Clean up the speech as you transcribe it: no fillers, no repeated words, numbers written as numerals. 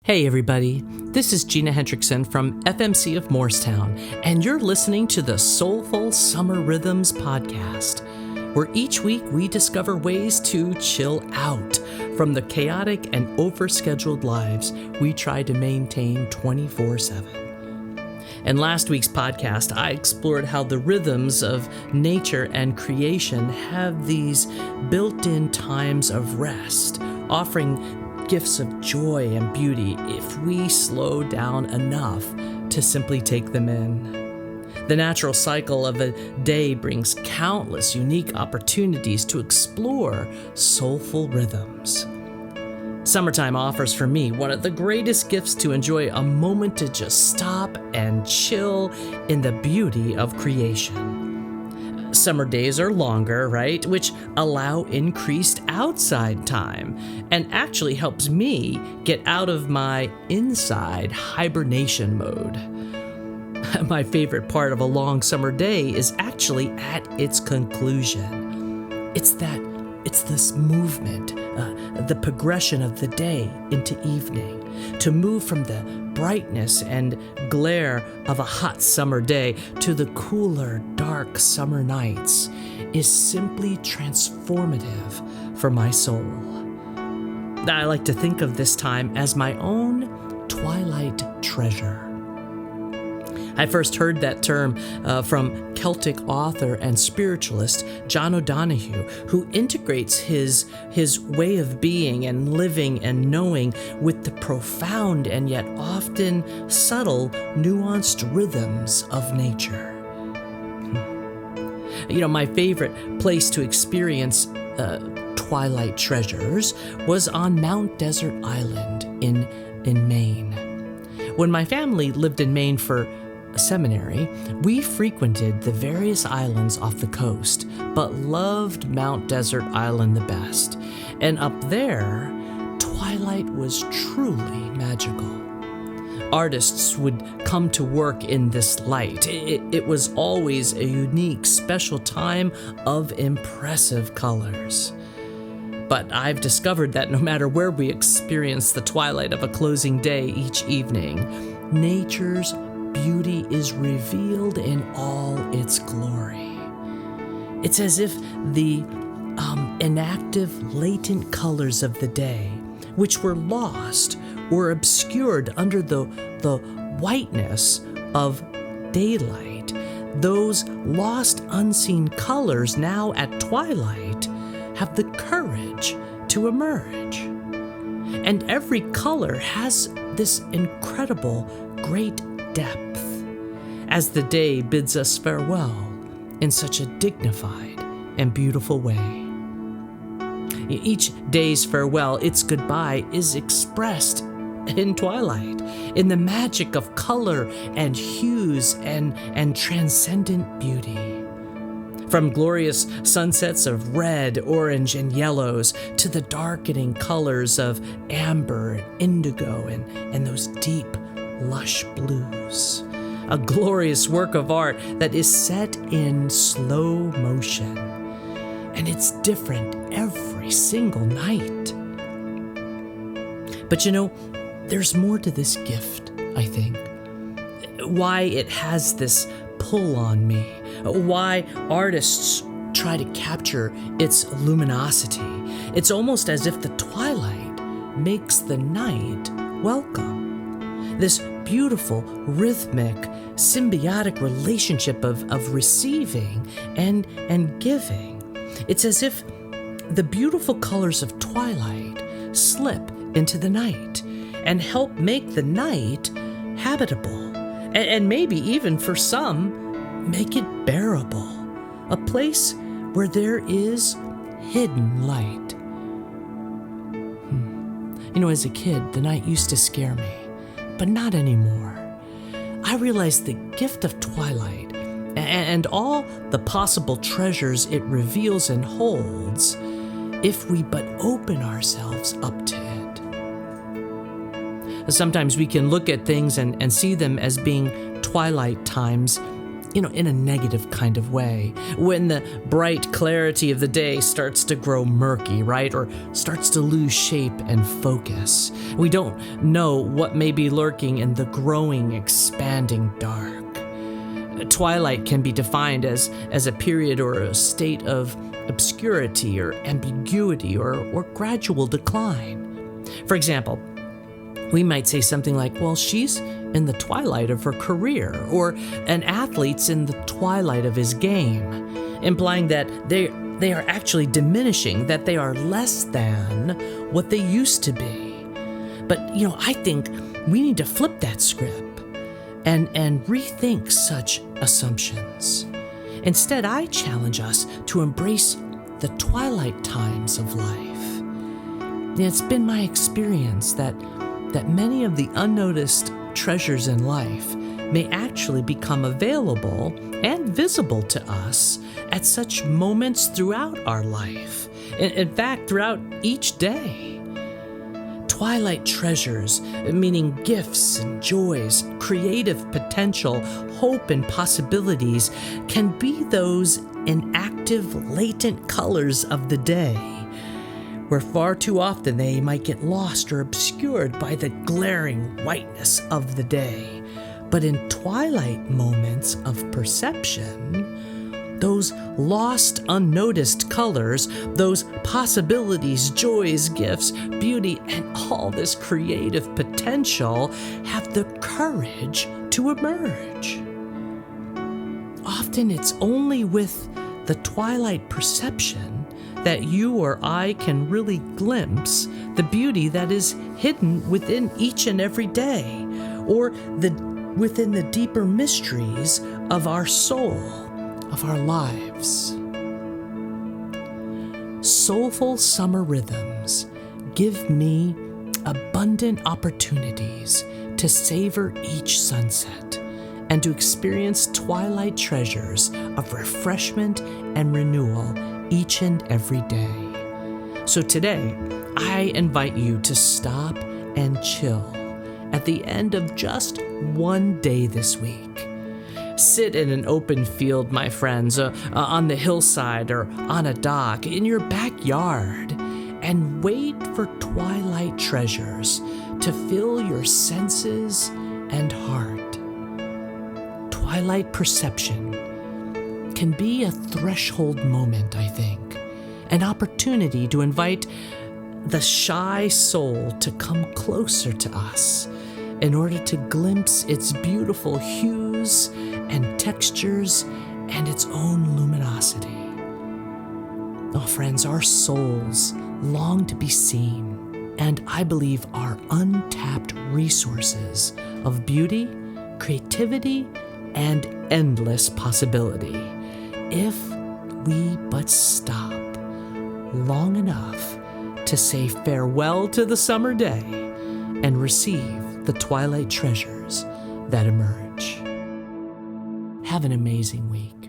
Hey everybody, this is Gina Hendrickson from FMC of Morristown, and you're listening to the Soulful Summer Rhythms podcast, where each week we discover ways to chill out from the chaotic and overscheduled lives we try to maintain 24/7. In last week's podcast, I explored how the rhythms of nature and creation have these built-in times of rest, offering gifts of joy and beauty if we slow down enough to simply take them in. The natural cycle of a day brings countless unique opportunities to explore soulful rhythms. Summertime offers for me one of the greatest gifts to enjoy a moment to just stop and chill in the beauty of creation. Summer days are longer, right? Which allow increased outside time and actually helps me get out of my inside hibernation mode. My favorite part of a long summer day is actually at its conclusion. It's this movement, the progression of the day into evening, to move from the brightness and glare of a hot summer day to the cooler, dark summer nights is simply transformative for my soul. I like to think of this time as my own twilight treasure. I first heard that term from Celtic author and spiritualist John O'Donohue, who integrates his way of being and living and knowing with the profound and yet often subtle, nuanced rhythms of nature. My favorite place to experience twilight treasures was on Mount Desert Island in Maine. When my family lived in Maine for seminary, we frequented the various islands off the coast, but loved Mount Desert Island the best. And up there, twilight was truly magical. Artists would come to work in this light. It was always a unique, special time of impressive colors. But I've discovered that no matter where we experience the twilight of a closing day each evening, nature's beauty is revealed in all its glory. It's as if the inactive, latent colors of the day, which were lost or obscured under the whiteness of daylight, those lost, unseen colors now at twilight have the courage to emerge. And every color has this incredible, great depth as the day bids us farewell in such a dignified and beautiful way. Each day's farewell, its goodbye, is expressed in twilight, in the magic of color and hues and transcendent beauty. From glorious sunsets of red, orange, and yellows to the darkening colors of amber and indigo and those deep, lush blues. A glorious work of art that is set in slow motion. And it's different every single night. But there's more to this gift, I think. Why it has this pull on me. Why artists try to capture its luminosity. It's almost as if the twilight makes the night welcome. This beautiful, rhythmic, symbiotic relationship of receiving and giving. It's as if the beautiful colors of twilight slip into the night and help make the night habitable, and maybe even for some, make it bearable, a place where there is hidden light. As a kid, the night used to scare me, but not anymore. I realized the gift of twilight and all the possible treasures it reveals and holds if we but open ourselves up to it. Sometimes we can look at things and see them as being twilight times in a negative kind of way, when the bright clarity of the day starts to grow murky, right? Or starts to lose shape and focus. We don't know what may be lurking in the growing, expanding dark. Twilight can be defined as a period or a state of obscurity or ambiguity or gradual decline. For example, we might say something like, well, she's in the twilight of her career, or an athlete's in the twilight of his game, implying that they are actually diminishing, that they are less than what they used to be. But, I think we need to flip that script and rethink such assumptions. Instead, I challenge us to embrace the twilight times of life. It's been my experience that many of the unnoticed treasures in life may actually become available and visible to us at such moments throughout our life. In fact, throughout each day. Twilight treasures, meaning gifts and joys, creative potential, hope and possibilities, can be those inactive, latent colors of the day, where far too often they might get lost or obscured by the glaring whiteness of the day. But in twilight moments of perception, those lost, unnoticed colors, those possibilities, joys, gifts, beauty, and all this creative potential have the courage to emerge. Often it's only with the twilight perception that you or I can really glimpse the beauty that is hidden within each and every day, or within the deeper mysteries of our soul, of our lives. Soulful summer rhythms give me abundant opportunities to savor each sunset and to experience twilight treasures of refreshment and renewal each and every day. So today, I invite you to stop and chill at the end of just one day this week. Sit in an open field, my friends, on the hillside or on a dock, in your backyard, and wait for twilight treasures to fill your senses and heart. Twilight perception can be a threshold moment, I think, an opportunity to invite the shy soul to come closer to us in order to glimpse its beautiful hues and textures and its own luminosity. Oh, friends, our souls long to be seen, and I believe our untapped resources of beauty, creativity, and endless possibility, if we but stop long enough to say farewell to the summer day and receive the twilight treasures that emerge. Have an amazing week.